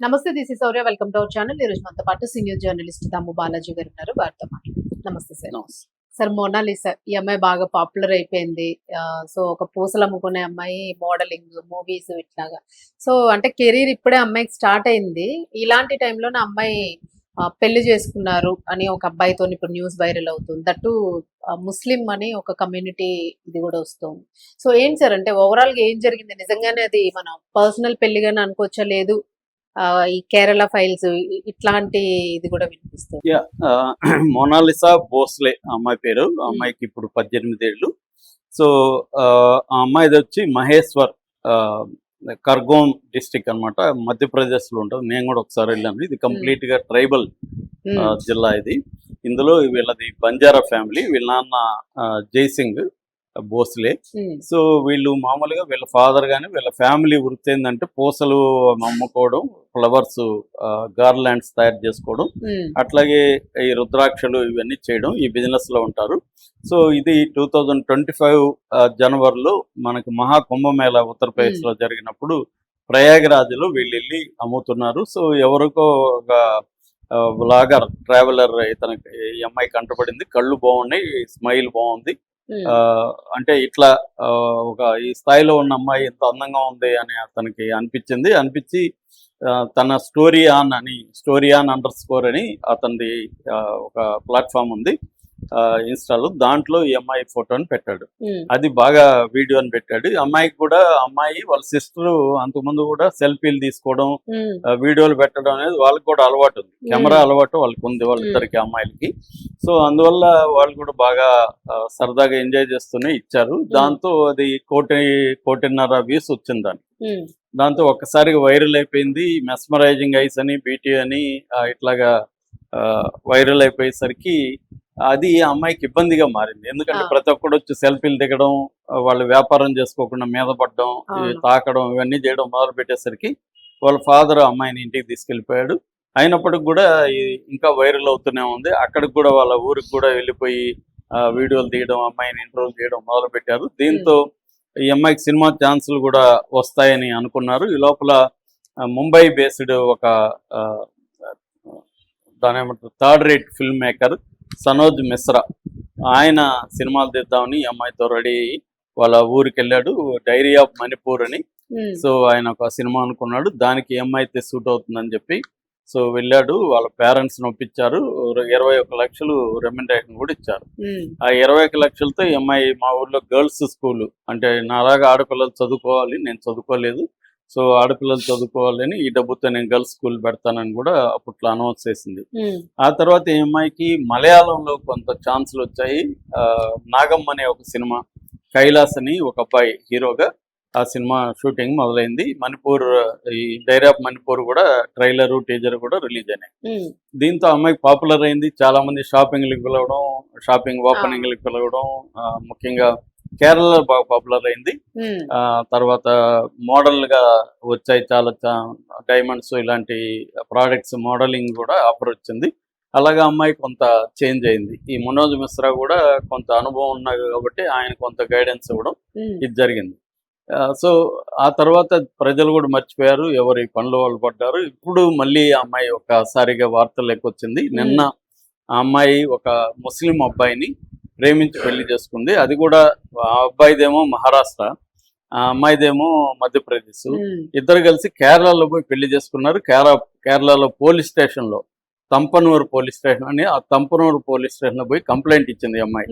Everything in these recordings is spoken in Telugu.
నమస్తే. This is Sourya. Welcome to our channel. ఈ రోజు మనతో పాటు సీనియర్ జర్నలిస్ట్ దమ్ము బాలాజీ గారు ఉన్నారు. వారితో మాట్లాడదాం. నమస్తే సార్. నమస్తే. సార్, మోనాలిసా ఈ అమ్మాయి బాగా పాపులర్ అయిపోయింది. సో ఒక పూసలు అమ్ముకునే అమ్మాయి, మోడలింగ్, మూవీస్ ఇట్లాగా. సో అంటే కెరీర్ ఇప్పుడే అమ్మాయికి స్టార్ట్ అయింది. ఇలాంటి టైంలో నా అమ్మాయి పెళ్లి చేసుకున్నారు అని ఒక అబ్బాయితో ఇప్పుడు న్యూస్ వైరల్ అవుతుంది. దట్టు ముస్లిం అని ఒక కమ్యూనిటీ ఇది కూడా వస్తుంది. సో ఏంటి సార్, అంటే ఓవరాల్ గా ఏం జరిగింది? నిజంగానే అది మన పర్సనల్ పెళ్లిగానే అనుకోవచ్చా? లేదు ఈ కేరళ ఫైల్స్ ఇట్లాంటి ఇది కూడా వినిపిస్తుంది. మోనాలిసా భోస్లే అమ్మాయి పేరు. అమ్మాయికి ఇప్పుడు 18 ఏళ్ళు. సో ఆ అమ్మాయిది వచ్చి మహేశ్వర్, కర్గోన్ డిస్టిక్ అనమాట, మధ్యప్రదేశ్ లో ఉంటుంది. నేను కూడా ఒకసారి వెళ్ళాను. ఇది కంప్లీట్ గా ట్రైబల్ జిల్లా ఇది. ఇందులో వీళ్ళది బంజారా ఫ్యామిలీ. వీళ్ళ నాన్న జైసింగ్ భోస్లే. సో వీళ్ళు మామూలుగా వీళ్ళ ఫాదర్ కానీ వీళ్ళ ఫ్యామిలీ వృత్తి ఏంటంటే పూసలు అమ్ముకోవడం, ఫ్లవర్స్ గార్లాండ్స్ తయారు చేసుకోవడం, అట్లాగే ఈ రుద్రాక్షలు ఇవన్నీ చేయడం, ఈ బిజినెస్ లో ఉంటారు. సో ఇది 2025 జనవరిలో మనకు మహాకుంభమేళ ఉత్తరప్రదేశ్ లో జరిగినప్పుడు ప్రయాగరాజ్లో వీళ్ళు వెళ్ళి అమ్ముతున్నారు. సో ఎవరికో ఒక బ్లాగర్ ట్రావెలర్ ఇతనికి ఈ అమ్మాయి కంటపడింది. కళ్ళు బాగున్నాయి, స్మైల్ బాగుంది, అంటే ఇట్లా ఒక ఈ స్థాయిలో ఉన్న అమ్మాయి ఎంత అందంగా ఉంది అని అతనికి అనిపించి తన స్టోరీ ఆన్ __ అని అతనిది ఒక ప్లాట్ఫామ్ ఉంది ఇన్స్టాలో. దాంట్లో ఈ అమ్మాయి ఫోటోని పెట్టాడు. అది బాగా వీడియోని పెట్టాడు. అమ్మాయికి కూడా, అమ్మాయి వాళ్ళ సిస్టర్ అంతకుముందు కూడా సెల్ఫీలు తీసుకోవడం, వీడియోలు పెట్టడం అనేది వాళ్ళకి కూడా అలవాటు ఉంది. కెమెరా అలవాటు వాళ్ళకి ఉంది, వాళ్ళిద్దరికి అమ్మాయిలకి. సో అందువల్ల వాళ్ళు కూడా బాగా సరదాగా ఎంజాయ్ చేస్తూనే ఇచ్చారు. దాంతో అది 1.5 వ్యూస్ వచ్చింది దానికి. దాంతో ఒక్కసారిగా వైరల్ అయిపోయింది. మెస్మరైజింగ్ ఐస్ అని, బీటీ అని ఇట్లాగా వైరల్ అయిపోయేసరికి అది ఆ అమ్మాయికి ఇబ్బందిగా మారింది. ఎందుకంటే ప్రతి ఒక్కడు వచ్చి సెల్ఫీలు దిగడం, వాళ్ళు వ్యాపారం చేసుకోకుండా మీద పడడం, తాకడం, ఇవన్నీ చేయడం మొదలు పెట్టేసరికి వాళ్ళ ఫాదర్ అమ్మాయిని ఇంటికి తీసుకెళ్ళిపోయాడు. అయినప్పటికి కూడా ఇంకా వైరల్ అవుతూనే ఉంది. అక్కడికి కూడా వాళ్ళ ఊరికి కూడా వెళ్ళిపోయి వీడియోలు తీయడం, అమ్మాయిని ఇంటర్వ్యూ చేయడం మొదలు పెట్టారు. దీంతో ఈ అమ్మాయికి సినిమా ఛాన్సులు కూడా వస్తాయని అనుకున్నారు. ఈ లోపల ముంబై బేస్డ్ ఒక దాని ఏమంటారు third rate film maker Sanoj Mishra, ఆయన సినిమాలు తీద్దామని ఈ అమ్మాయితో రెడీ అయ్యి వాళ్ళ ఊరికి వెళ్ళాడు. డైరీ ఆఫ్ మణిపూర్ అని. సో ఆయన ఒక సినిమా అనుకున్నాడు, దానికి ఈ అమ్మాయి అయితే సూట్ అవుతుందని చెప్పి సో వెళ్ళాడు. వాళ్ళ పేరెంట్స్ ని ఒప్పించారు. 21 లక్షలు రెమ్యునరేషన్ కూడా ఇచ్చారు. ఆ 21 లక్షలతో ఈ అమ్మాయి మా ఊర్లో గర్ల్స్ స్కూల్, అంటే నాలాగా ఆడపిల్లలు చదువుకోవాలి, నేను చదువుకోలేదు, సో ఆడపిల్లలు చదువుకోవాలని ఈ డబ్బుతో నేను గర్ల్స్ స్కూల్ పెడతానని కూడా అప్పట్లో అనౌన్స్ చేసింది. ఆ తర్వాత ఈ అమ్మాయికి మలయాళంలో కొంత ఛాన్సులు వచ్చాయి. నాగమ్మ అనే ఒక సినిమా, కైలాస్ అని ఒక అబ్బాయి హీరోగా ఆ సినిమా షూటింగ్ మొదలైంది. మణిపూర్, ఈ డైరీ ఆఫ్ మణిపూర్ కూడా ట్రైలర్, టీజర్ కూడా రిలీజ్ అయినాయి. దీంతో అమ్మాయికి పాపులర్ అయింది. చాలా మంది షాపింగ్లకు పిలవడం, షాపింగ్ ఓపెనింగ్లకు పిలవడం, ముఖ్యంగా కేరళలో బాగా పాపులర్ అయింది. తర్వాత మోడల్ గా వచ్చాయి చాలా డైమండ్స్ ఇలాంటి ప్రోడక్ట్స్, మోడలింగ్ కూడా ఆఫర్ వచ్చింది. అలాగా అమ్మాయి కొంత చేంజ్ అయింది. ఈ మనోజ్ మిశ్రా కూడా కొంత అనుభవం ఉన్నాయి కాబట్టి ఆయన కొంత గైడెన్స్ ఇవ్వడం ఇది జరిగింది. సో ఆ తర్వాత ప్రజలు కూడా మర్చిపోయారు, ఎవరి పనులు వాళ్ళు పడ్డారు. ఇప్పుడు మళ్ళీ ఆ అమ్మాయి ఒకసారిగా వార్తల్లోకి వచ్చింది. నిన్న ఆ అమ్మాయి ఒక ముస్లిం అబ్బాయిని ప్రేమించి పెళ్లి చేసుకుంది. అది కూడా ఆ అబ్బాయిదేమో మహారాష్ట్ర, ఆ అమ్మాయిదేమో మధ్యప్రదేశ్. ఇద్దరు కలిసి కేరళలో పోయి పెళ్లి చేసుకున్నారు. కేరళలో పోలీస్ స్టేషన్ లో, తంపనూరు పోలీస్ స్టేషన్ అని, ఆ తంపనూరు పోలీస్ స్టేషన్ లో పోయి కంప్లైంట్ ఇచ్చింది అమ్మాయి.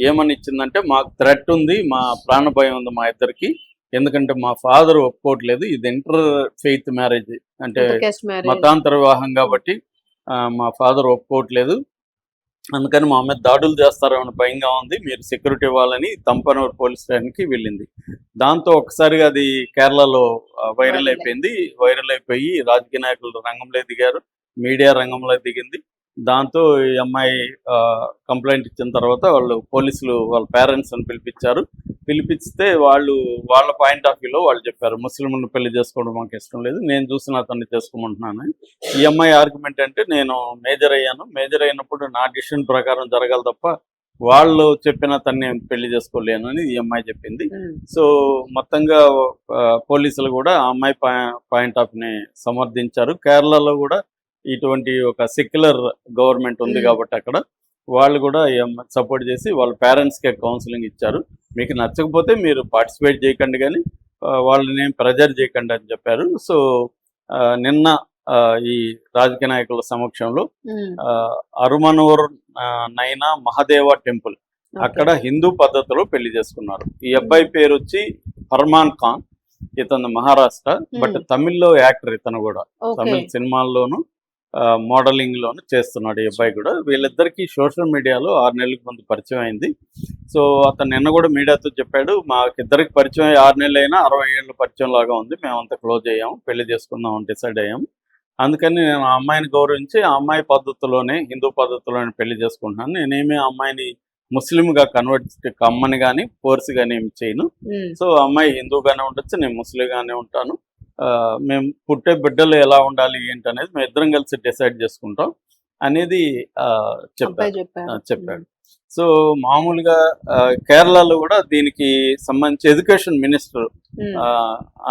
ఏమని ఇచ్చిందంటే, మాకు థ్రెట్ ఉంది, మా ప్రాణ భయం ఉంది మా ఇద్దరికి, ఎందుకంటే మా ఫాదర్ ఒప్పుకోవట్లేదు, ఇది ఇంటర్ ఫెయిత్ మ్యారేజ్, అంటే మతాంతర వివాహం కాబట్టి మా ఫాదర్ ఒప్పుకోవట్లేదు, అందుకని మా మీద దాడులు చేస్తారని భయంగా ఉంది, మీరు సెక్యూరిటీ ఇవ్వాలని తంపనూరు పోలీస్ స్టేషన్కి వెళ్ళింది. దాంతో ఒకసారిగా అది కేరళలో వైరల్ అయిపోయింది. వైరల్ అయిపోయి రాజకీయ నాయకులు రంగంలో దిగారు, మీడియా రంగంలో దిగింది. దాంతో ఈ అమ్మాయి కంప్లైంట్ ఇచ్చిన తర్వాత వాళ్ళు పోలీసులు వాళ్ళ పేరెంట్స్ని పిలిపిస్తే వాళ్ళు వాళ్ళ పాయింట్ ఆఫ్ వ్యూలో వాళ్ళు చెప్పారు, ముస్లింలను పెళ్లి చేసుకోవడం మాకు ఇష్టం లేదు, నేను చూసిన అతన్ని చేసుకోమంటున్నాను. ఈ అమ్మాయి ఆర్గ్యుమెంట్ అంటే, నేను మేజర్ అయినప్పుడు నా డిసిషన్ ప్రకారం జరగాలి తప్ప వాళ్ళు చెప్పిన తను నేను పెళ్లి చేసుకోలేను అని ఈ అమ్మాయి చెప్పింది. సో మొత్తంగా పోలీసులు కూడా ఆ అమ్మాయి పాయింట్ ఆఫ్ ని సమర్థించారు. కేరళలో కూడా ఇటువంటి ఒక సెక్యులర్ గవర్నమెంట్ ఉంది కాబట్టి అక్కడ వాళ్ళు కూడా సపోర్ట్ చేసి వాళ్ళ పేరెంట్స్కే కౌన్సిలింగ్ ఇచ్చారు. మీకు నచ్చకపోతే మీరు పార్టిసిపేట్ చేయకండి కానీ వాళ్ళని ప్రెజర్ చేయకండి అని చెప్పారు. సో నిన్న ఈ రాజకీయ నాయకుల సమక్షంలో అరుమనూర్ నైనా మహాదేవ టెంపుల్ అక్కడ హిందూ పద్ధతిలో పెళ్లి చేసుకున్నారు. ఈ అబ్బాయి పేరు వచ్చి ఫర్మాన్ ఖాన్, ఇతను మహారాష్ట్ర, బట్ తమిళ్లో యాక్టర్ ఇతను కూడా, తమిళ సినిమాల్లోను మోడలింగ్ లోను చేస్తున్నాడు ఈ అబ్బాయి కూడా. వీళ్ళిద్దరికి సోషల్ మీడియాలో 6 నెలలకు ముందు పరిచయం అయింది. సో అతను నిన్న కూడా మీడియాతో చెప్పాడు, మాకిద్దరికి పరిచయం 6 నెలలు అయినా 60 ఏళ్ళ పరిచయం లాగా ఉంది, మేమంతా క్లోజ్ అయ్యాము, పెళ్లి చేసుకుందాం అని డిసైడ్ అయ్యాము. అందుకని నేను ఆ అమ్మాయిని గౌరవించి ఆ అమ్మాయి పద్ధతిలోనే, హిందూ పద్ధతిలోనే పెళ్లి చేసుకుంటున్నాను. నేనేమి ఆ అమ్మాయిని ముస్లింగా కన్వర్ట్ కమ్మని కానీ ఫోర్స్ కానీ ఏమి చేయను. సో అమ్మాయి హిందూగానే ఉండొచ్చు, నేను ముస్లింగానే ఉంటాను. మేము పుట్టే బిడ్డలు ఎలా ఉండాలి ఏంటి అనేది మేము ఇద్దరం కలిసి డిసైడ్ చేసుకుంటాం అనేది చెప్పాడు. సో మామూలుగా కేరళలో కూడా దీనికి సంబంధించి ఎడ్యుకేషన్ మినిస్టర్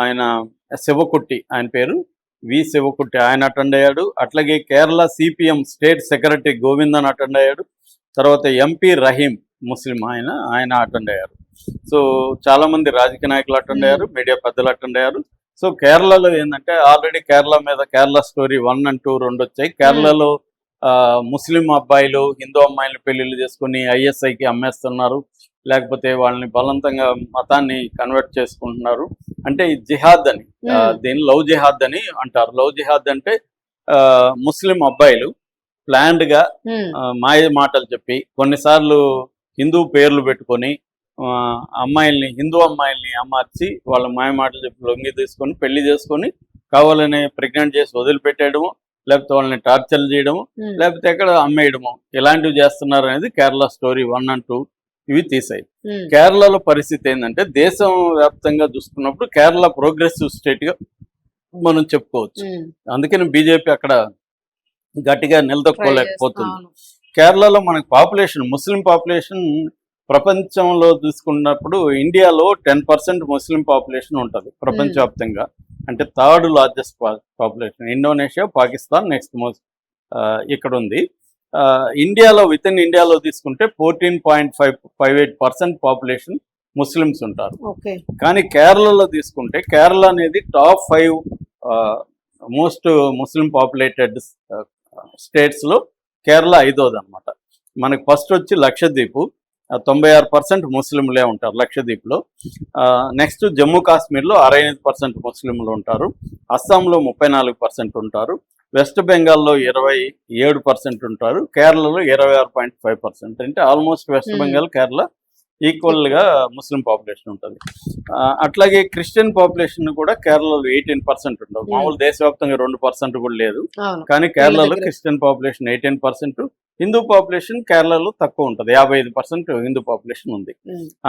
ఆయన శివకుట్టి, ఆయన పేరు వి శివకుట్టి, ఆయన అటెండ్ అయ్యాడు. అట్లాగే Kerala CPM state secretary Govindan attend అయ్యాడు. తర్వాత ఎంపీ రహీం ముస్లిం, ఆయన అటెండ్ అయ్యారు. సో చాలా మంది రాజకీయ నాయకులు అటెండ్ అయ్యారు, మీడియా పెద్దలు అటెండ్ అయ్యారు. సో కేరళలో ఏంటంటే ఆల్రెడీ కేరళ మీద కేరళ స్టోరీ 1 and 2 2 వచ్చాయి. కేరళలో ముస్లిం అబ్బాయిలు హిందూ అమ్మాయిలు పెళ్లిళ్ళు చేసుకుని ఐఎస్ఐకి అమ్మేస్తున్నారు, లేకపోతే వాళ్ళని బలవంతంగా మతాన్ని కన్వర్ట్ చేసుకుంటున్నారు. అంటే ఈ జిహాద్ అని, దీన్ని లవ్ జిహాద్ అని అంటారు. లవ్ జిహాద్ అంటే ముస్లిం అబ్బాయిలు ప్లాన్డ్ గా మాయ మాటలు చెప్పి కొన్నిసార్లు హిందూ పేర్లు పెట్టుకొని అమ్మాయిల్ని, హిందూ అమ్మాయిల్ని అమర్చి వాళ్ళ మాయ మాటలు చెప్పి లొంగి తీసుకొని పెళ్లి చేసుకొని కావాలని ప్రెగ్నెంట్ చేసి వదిలిపెట్టేయడము, లేకపోతే వాళ్ళని టార్చర్ చేయడము, లేకపోతే ఎక్కడ అమ్మేయడము, ఇలాంటివి చేస్తున్నారు అనేది కేరళ స్టోరీ 1 and 2 ఇవి తీసాయి. కేరళలో పరిస్థితి ఏంటంటే దేశం వ్యాప్తంగా చూసుకున్నప్పుడు కేరళ ప్రోగ్రెసివ్ స్టేట్ గా మనం చెప్పుకోవచ్చు. అందుకని బీజేపీ అక్కడ గట్టిగా నిలదొక్కోలేకపోతుంది. కేరళలో మనకి పాపులేషన్, ముస్లిం పాపులేషన్ ప్రపంచంలో చూసుకున్నప్పుడు ఇండియాలో 10% ముస్లిం పాపులేషన్ ఉంటుంది ప్రపంచవ్యాప్తంగా. అంటే 3rd largest population. Indonesia, Pakistan next ఇక్కడ ఉంది. ఇండియాలో ఇండియాలో తీసుకుంటే 14.58% పాపులేషన్ ముస్లిమ్స్ ఉంటారు. కానీ కేరళలో తీసుకుంటే కేరళ అనేది టాప్ 5 మోస్ట్ ముస్లిం పాపులేటెడ్ స్టేట్స్ లో కేరళ 5వది అనమాట. మనకి ఫస్ట్ వచ్చి లక్షద్వీప్, 96% ముస్లింలే ఉంటారు లక్షద్వీప్లో. నెక్స్ట్ జమ్మూ కాశ్మీర్లో 65% ముస్లింలు ఉంటారు. అస్సాంలో 34% ఉంటారు. వెస్ట్ బెంగాల్లో 27% ఉంటారు. కేరళలో 26.5%. అంటే almost west Bengal, Kerala equal గా ముస్లిం పాపులేషన్ ఉంటుంది. అట్లాగే క్రిస్టియన్ పాపులేషన్ కూడా కేరళలో 18% ఉంటుంది. మామూలు దేశవ్యాప్తంగా 2% కూడా లేదు, కానీ కేరళలో క్రిస్టియన్ పాపులేషన్ 18%. హిందూ పాపులేషన్ కేరళలో తక్కువ ఉంటుంది, 55% హిందూ పాపులేషన్ ఉంది.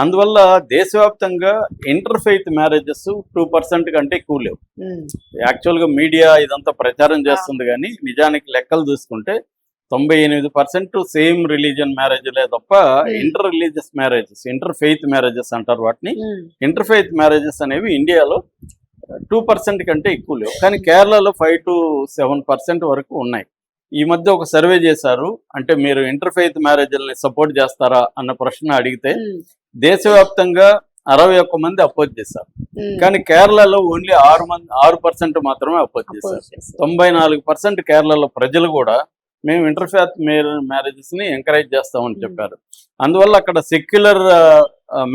అందువల్ల దేశవ్యాప్తంగా ఇంటర్ ఫెయిత్ మ్యారేజెస్ 2% కంటే ఎక్కువ లేవు. యాక్చువల్గా మీడియా ఇదంతా ప్రచారం చేస్తుంది, కానీ నిజానికి లెక్కలు చూసుకుంటే 98% సేమ్ రిలీజియన్ మ్యారేజ్లే తప్ప inter religious marriages, inter faith marriages అంటారు వాటిని. ఇంటర్ ఫెయిత్ మ్యారేజెస్ అనేవి ఇండియాలో 2% కంటే ఎక్కువ లేవు, కానీ కేరళలో 5 to 7% వరకు ఉన్నాయి. ఈ మధ్య ఒక సర్వే చేశారు, అంటే మీరు ఇంటర్ ఫెయిత్ మ్యారేజ్ని సపోర్ట్ చేస్తారా అన్న ప్రశ్న అడిగితే దేశవ్యాప్తంగా 61 మంది అపోజ్ చేశారు, కానీ కేరళలో ఓన్లీ 6% మాత్రమే అపోజ్ చేశారు. 94% కేరళలో ప్రజలు కూడా మేము ఇంటర్ ఫెయిత్ మ్యారేజెస్ ని ఎంకరేజ్ చేస్తామని చెప్పారు. అందువల్ల అక్కడ సెక్యులర్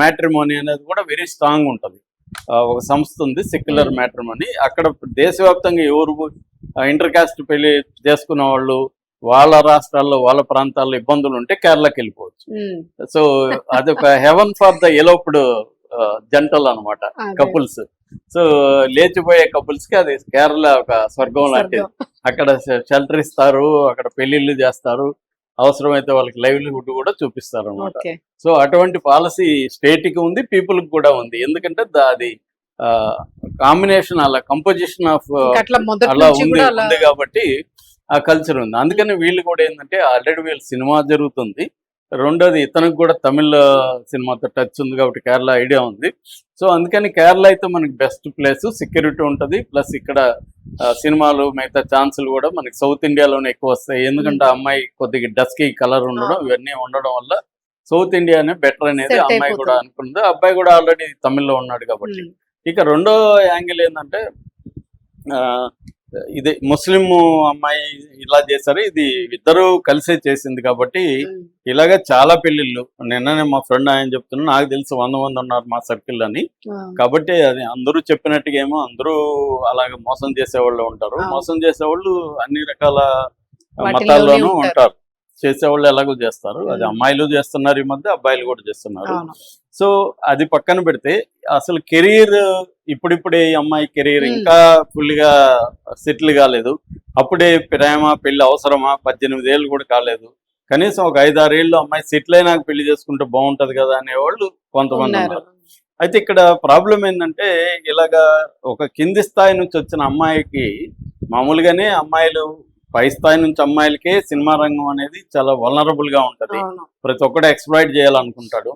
మ్యాట్రిమోనీ అనేది కూడా వెరీ స్ట్రాంగ్ ఉంటుంది. ఒక సంస్థ ఉంది సెక్యులర్ మ్యాట్రిమోనీ. అక్కడ దేశవ్యాప్తంగా ఎవరు ఇంటర్ కాస్ట్ పెళ్లి చేసుకున్న వాళ్ళు వాళ్ళ రాష్ట్రాల్లో వాళ్ళ ప్రాంతాల్లో ఇబ్బందులు ఉంటే కేరళకి వెళ్ళిపోవచ్చు. సో అదొక హెవెన్ ఫర్ ద ఎలోప్డ్ జంటలు అనమాట, కపుల్స్. సో లేచిపోయే కపుల్స్ కి అది కేరళ ఒక స్వర్గం లాంటిది. అక్కడ షెల్టర్ ఇస్తారు, అక్కడ పెళ్లిళ్ళు చేస్తారు, అవసరమైతే వాళ్ళకి లైవ్లీహుడ్ కూడా చూపిస్తారు అనమాట. సో అటువంటి పాలసీ స్టేట్ కి ఉంది, పీపుల్ కి కూడా ఉంది. ఎందుకంటే అది కాంబినేషన్, అలా కంపోజిషన్ ఆఫ్ అలా ఉంది కాబట్టి ఆ కల్చర్ ఉంది. అందుకని వీళ్ళు కూడా ఏంటంటే ఆల్రెడీ వీళ్ళ సినిమా జరుగుతుంది, రెండోది ఇతనికి కూడా తమిళ సినిమాతో టచ్ ఉంది కాబట్టి కేరళ ఐడియా ఉంది. సో అందుకని కేరళ అయితే మనకి బెస్ట్ ప్లేస్, సెక్యూరిటీ ఉంటుంది. ప్లస్ ఇక్కడ సినిమాలు మిగతా ఛాన్సులు కూడా మనకి సౌత్ ఇండియాలోనే ఎక్కువ వస్తాయి. ఎందుకంటే ఆ అమ్మాయి కొద్దిగా డస్కీ కలర్ ఉండడం ఇవన్నీ ఉండడం వల్ల సౌత్ ఇండియానే బెటర్ అనేది Set ఆ అమ్మాయి కూడా అయిపోతుంది. అనుకుంది. అబ్బాయి కూడా ఆల్రెడీ తమిళ్లో ఉన్నాడు కాబట్టి. ఇక రెండో యాంగిల్ ఏంటంటే ఇది ముస్లిం అమ్మాయి ఇలా చేశారు, ఇది ఇద్దరు కలిసే చేసింది కాబట్టి ఇలాగే చాలా పెళ్లిళ్ళు. నిన్ననే మా ఫ్రెండ్ ఆయన చెప్తున్నా, నాకు తెలిసి 100 మంది ఉన్నారు మా సర్కిల్ అని. కాబట్టి అది అందరూ చెప్పినట్టుగా ఏమో అందరూ అలాగే మోసం చేసేవాళ్ళు ఉంటారు. మోసం చేసేవాళ్ళు అన్ని రకాల మతాల్లోనూ ఉంటారు. చేసేవాళ్ళు ఎలాగో చేస్తారు. అది అమ్మాయిలు చేస్తున్నారు ఈ మధ్య, అబ్బాయిలు కూడా చేస్తున్నారు. సో అది పక్కన పెడితే అసలు కెరీర్ ఇప్పుడిప్పుడే ఈ అమ్మాయి కెరీర్ ఇంకా ఫుల్ గా సెటిల్ కాలేదు. అప్పుడే ప్రేమ పెళ్లి అవసరమా, 18 ఏళ్ళు కూడా కాలేదు. కనీసం ఒక 5-6 ఏళ్ళు అమ్మాయి సెటిల్ అయినాక పెళ్లి చేసుకుంటే బాగుంటది కదా అనేవాళ్ళు కొంతమంది ఉన్నారు. అయితే ఇక్కడ ప్రాబ్లం ఏంటంటే ఇలాగా ఒక కింది స్థాయి నుంచి వచ్చిన అమ్మాయికి, మామూలుగానే అమ్మాయిలు పై స్థాయి నుంచి అమ్మాయిలకే సినిమా రంగం అనేది చాలా వల్నరబుల్ గా ఉంటది. ప్రతి ఒక్కటి ఎక్స్ప్లాయిట్ చేయాలనుకుంటాడు.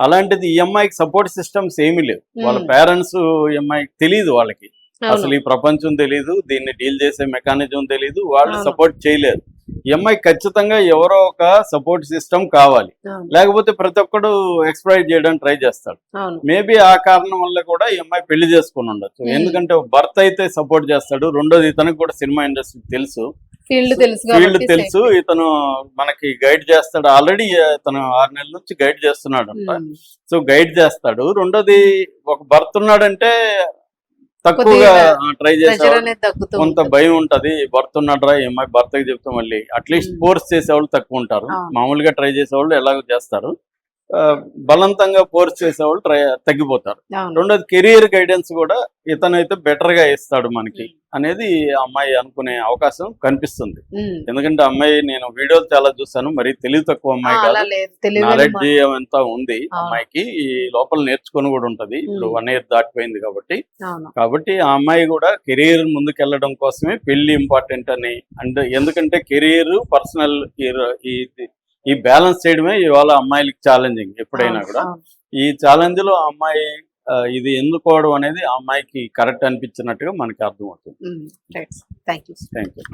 అలాంటిది ఈ అమ్మాయికి సపోర్ట్ సిస్టమ్స్ ఏమీ లేవు. వాళ్ళ పేరెంట్స్ ఈ అమ్మాయికి తెలియదు, వాళ్ళకి అసలు ఈ ప్రపంచం తెలియదు, దీన్ని డీల్ చేసే మెకానిజం తెలియదు, వాళ్ళు సపోర్ట్ చేయలేరు. ఈ అమ్మాయికి ఖచ్చితంగా ఎవరో ఒక సపోర్ట్ సిస్టమ్ కావాలి, లేకపోతే ప్రతి ఒక్కడు ఎక్స్ప్లాయిట్ చేయడానికి ట్రై చేస్తాడు. మేబీ ఆ కారణం వల్ల కూడా ఈ అమ్మాయి పెళ్లి చేసుకుని ఉండొచ్చు. ఎందుకంటే భర్త అయితే సపోర్ట్ చేస్తాడు, రెండోది ఇతనికి కూడా సినిమా ఇండస్ట్రీ తెలుసు, ఫీల్డ్ తెలుసు, ఇతను మనకి గైడ్ చేస్తాడు. ఆల్రెడీ ఇతను 6 నెలల నుంచి గైడ్ చేస్తున్నాడు అంట. సో గైడ్ చేస్తాడు. రెండోది ఒక భర్త ఉన్నాడంటే తక్కువగా ట్రై చేసేవాళ్ళు కొంత భయం ఉంటది. భర్త ఉన్నాడరా ఈ అమ్మాయి భర్తకి చెప్తే మళ్ళీ అట్లీస్ట్ ఫోర్స్ చేసేవాళ్ళు తక్కువ ఉంటారు. మామూలుగా ట్రై చేసేవాళ్ళు ఎలాగో చేస్తారు, బలవంతంగా ఫోర్స్ చేసేవాళ్ళు తగ్గిపోతారు. రెండోది కెరియర్ గైడెన్స్ కూడా ఇతనైతే బెటర్ గా ఇస్తాడు మనకి అనేది అమ్మాయి అనుకునే అవకాశం కనిపిస్తుంది. ఎందుకంటే అమ్మాయి నేను వీడియోలు చాలా చూసాను, మరి తెలివి తక్కువ అమ్మాయి కాదు, నాలెడ్జ్ అంతా ఉంది అమ్మాయికి. ఈ లోపల నేర్చుకొని కూడా ఉంటది. ఇప్పుడు 1 year దాటిపోయింది కాబట్టి ఆ అమ్మాయి కూడా కెరీర్ ముందుకెళ్లడం కోసమే పెళ్లి ఇంపార్టెంట్ అని. అంటే ఎందుకంటే కెరీర్ పర్సనల్ ఈ బ్యాలెన్స్ చేయడమే ఇవాళ అమ్మాయిలకి ఛాలెంజింగ్. ఎప్పుడైనా కూడా ఈ ఛాలెంజ్ లో అమ్మాయి ఇది ఎన్నుకోవడం అనేది ఆ అమ్మాయికి కరెక్ట్ అనిపించినట్టుగా మనకి అర్థమవుతుంది. Thank you.